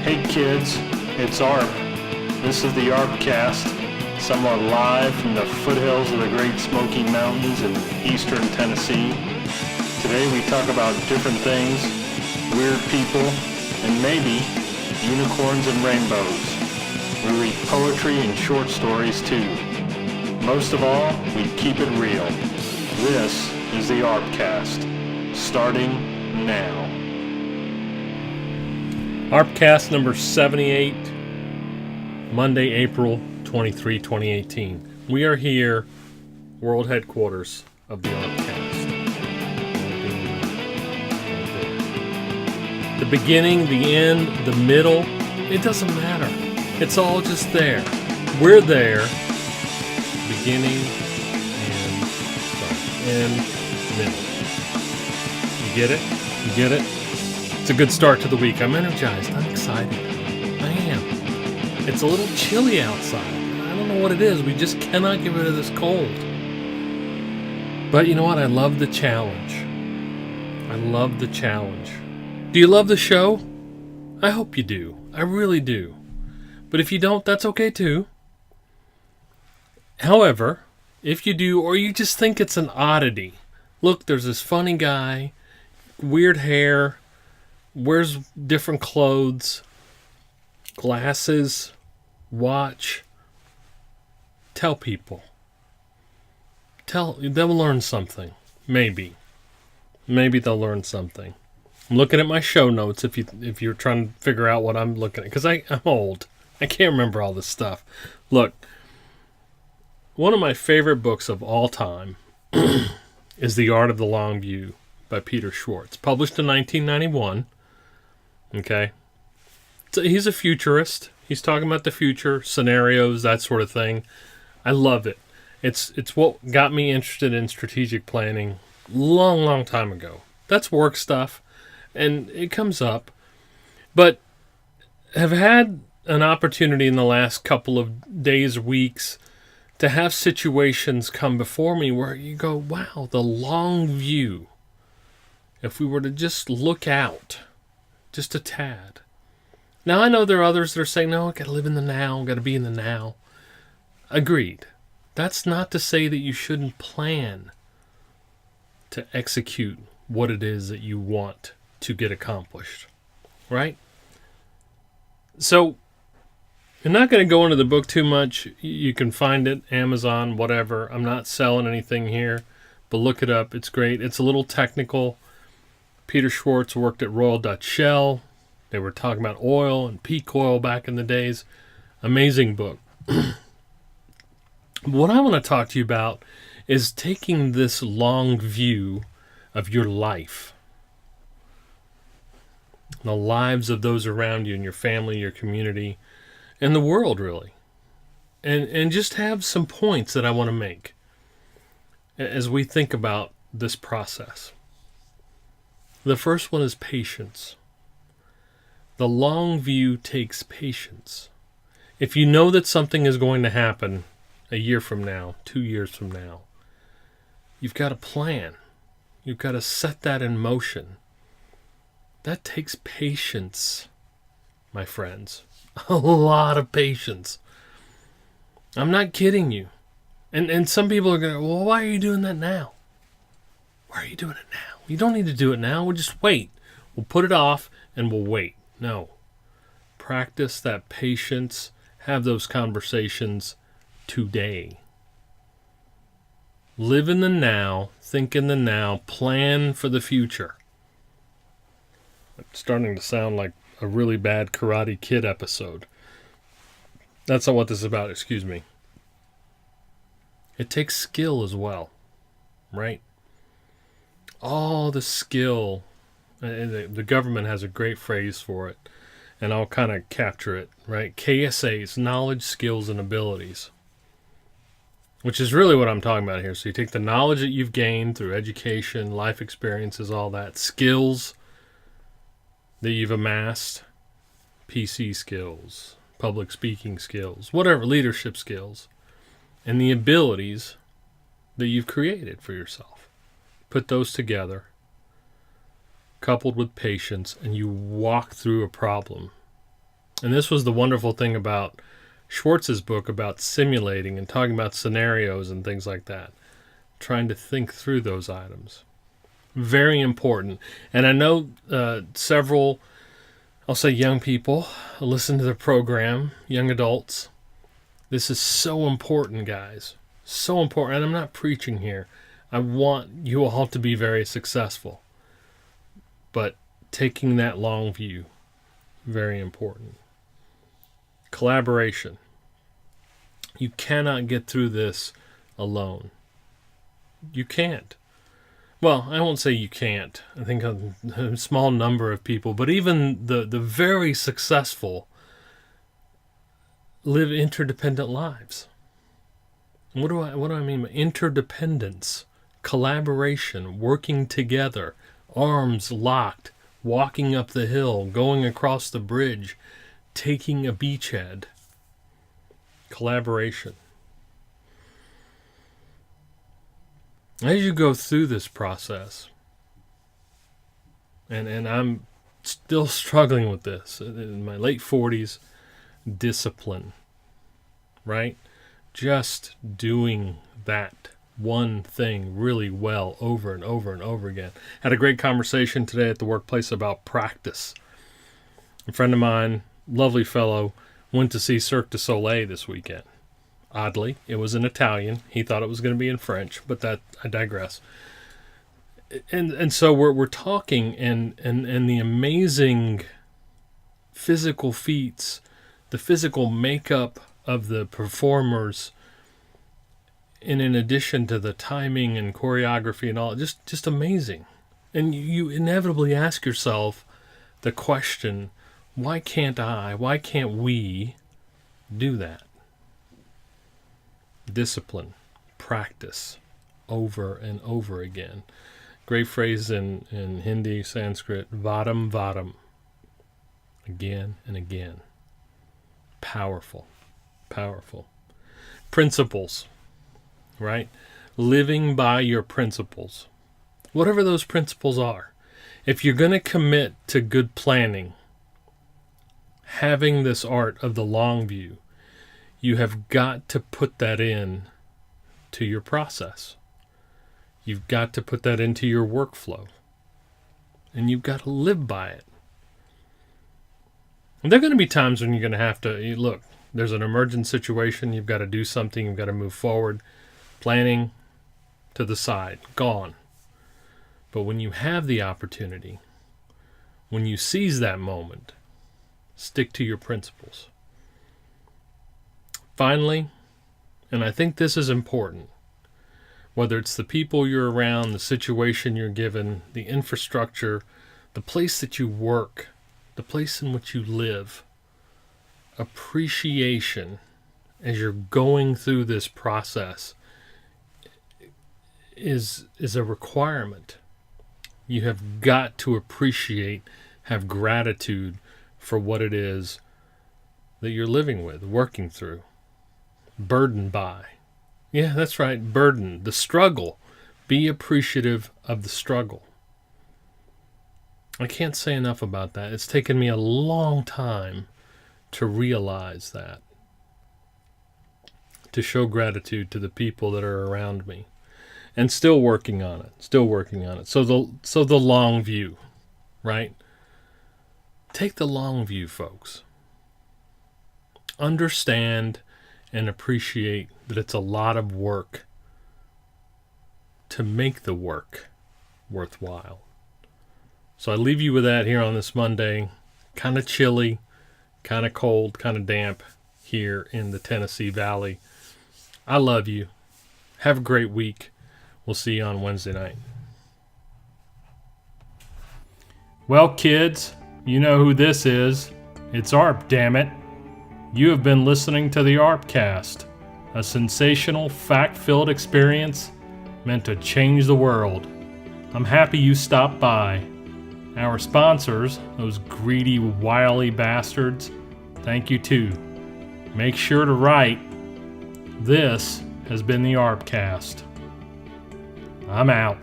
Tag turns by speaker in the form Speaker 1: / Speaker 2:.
Speaker 1: Hey kids, it's Arp. This is the ArpCast, somewhat live from the foothills of the Great Smoky Mountains in eastern Tennessee. Today we talk about different things, weird people, and maybe unicorns and rainbows. We read poetry and short stories too. Most of all, we keep it real. This is the ArpCast, starting now. ArpCast number 78, Monday, April 23, 2018. We are here, world headquarters of the ArpCast. The beginning, the end, the middle, it doesn't matter. It's all just there. We're there. Beginning and middle. You get it? You get it? It's a good start to the week. I'm energized. I'm excited. I am. It's a little chilly outside. I don't know what it is. We just cannot get rid of this cold. But you know what? I love the challenge. I love the challenge. Do you love the show? I hope you do. I really do. But if you don't, that's okay too. However, if you do, or you just think it's an oddity, look, there's this funny guy, weird hair, wears different clothes, glasses, watch. Tell people. They'll learn something. Maybe they'll learn something. I'm looking at my show notes if you're trying to figure out what I'm looking at, because I'm old. I can't remember all this stuff. Look, one of my favorite books of all time is The Art of the Longview by Peter Schwartz, published in 1991. Okay? So he's a futurist. He's talking about the future, scenarios, that sort of thing. I love it. It's what got me interested in strategic planning long time ago. That's work stuff, and it comes up. But have had an opportunity in the last couple of days, weeks, to have situations come before me where you go, wow, the long view. If we were to just look out, just a tad. Now, I know there are others that are saying, no, I got to live in the now, got to be in the now. Agreed. That's not to say that you shouldn't plan to execute what it is that you want to get accomplished. Right? So, I'm not going to go into the book too much. You can find it, Amazon, whatever. I'm not selling anything here, but look it up. It's great. It's a little technical. Peter Schwartz worked at Royal Dutch Shell. They were talking about oil and peak oil back in the days. Amazing book. What I want to talk to you about is taking this long view of your life, the lives of those around you and your family, your community, and the world, really. And just have some points that I want to make as we think about this process. The first one is patience. The long view takes patience. If you know that something is going to happen a year from now, 2 years from now, you've got a plan. You've got to set that in motion. That takes patience, my friends. A lot of patience. I'm not kidding you. And some people are going, well, why are you doing that now? Why are you doing it now? You don't need to do it now. We'll just wait. We'll put it off and we'll wait. No. Practice that patience. Have those conversations today. Live in the now. Think in the now. Plan for the future. It's starting to sound like a really bad Karate Kid episode. That's not what this is about, excuse me. It takes skill as well, right? All the skill, the government has a great phrase for it, and I'll kind of capture it, right? KSAs, knowledge, skills, and abilities, which is really what I'm talking about here. So you take the knowledge that you've gained through education, life experiences, all that, skills that you've amassed, PC skills, public speaking skills, whatever, leadership skills, and the abilities that you've created for yourself. Put those together, coupled with patience, and you walk through a problem And this was the wonderful thing about Schwartz's book about simulating and talking about scenarios and things like that. Trying to think through those items. Very important. And I know several, I'll say young people, listen to the program, young adults. This is so important, guys. So important. And I'm not preaching here. I want you all to be very successful. But taking that long view, very important. Collaboration. You cannot get through this alone. You can't. Well, I won't say you can't. I think a small number of people, but even the very successful live interdependent lives. And what do I mean by interdependence? Collaboration, working together, arms locked, walking up the hill, going across the bridge, taking a beachhead. Collaboration. As you go through this process, and I'm still struggling with this in my late 40s, discipline, right? Just doing that one thing really well over and over and over again. Had a great conversation today at the workplace about practice. A friend of mine, lovely fellow, went to see Cirque du Soleil this weekend. Oddly, it was in Italian. He thought it was going to be in French, but that I digress. And so we're talking, and the amazing physical feats, the physical makeup of the performers, and in addition to the timing and choreography and all, just amazing. And you inevitably ask yourself the question, why can't we do that? Discipline, practice, over and over again. Great phrase in Hindi, Sanskrit, vadam vadam. Again and again. Powerful, powerful. Principles, right? Living by your principles. Whatever those principles are. If you're going to commit to good planning, having this art of the long view, you have got to put that in to your process. You've got to put that into your workflow. And you've got to live by it. And there are going to be times when you're going to have to, look, there's an emergent situation, you've got to do something, you've got to move forward. Planning to the side, gone. But when you have the opportunity, when you seize that moment, stick to your principles. Finally, and I think this is important, whether it's the people you're around, the situation you're given, the infrastructure, the place that you work, the place in which you live, appreciation as you're going through this process is a requirement. You have got to appreciate, have gratitude for what it is that you're living with, working through. Burdened by. Yeah, that's right, burden. The struggle. Be appreciative of the struggle. I can't say enough about that. It's taken me a long time to realize that. To show gratitude to the people that are around me. And still working on it. So the long view, right? Take the long view, folks. Understand and appreciate that it's a lot of work to make the work worthwhile. So I leave you with that here on this Monday. Kind of chilly, kind of cold, kind of damp here in the Tennessee Valley. I love you. Have a great week. We'll see you on Wednesday night. Well, kids, you know who this is. It's ARP, damn it. You have been listening to the ArpCast, a sensational, fact-filled experience meant to change the world. I'm happy you stopped by. Our sponsors, those greedy, wily bastards, thank you too. Make sure to write. This has been the ArpCast. I'm out.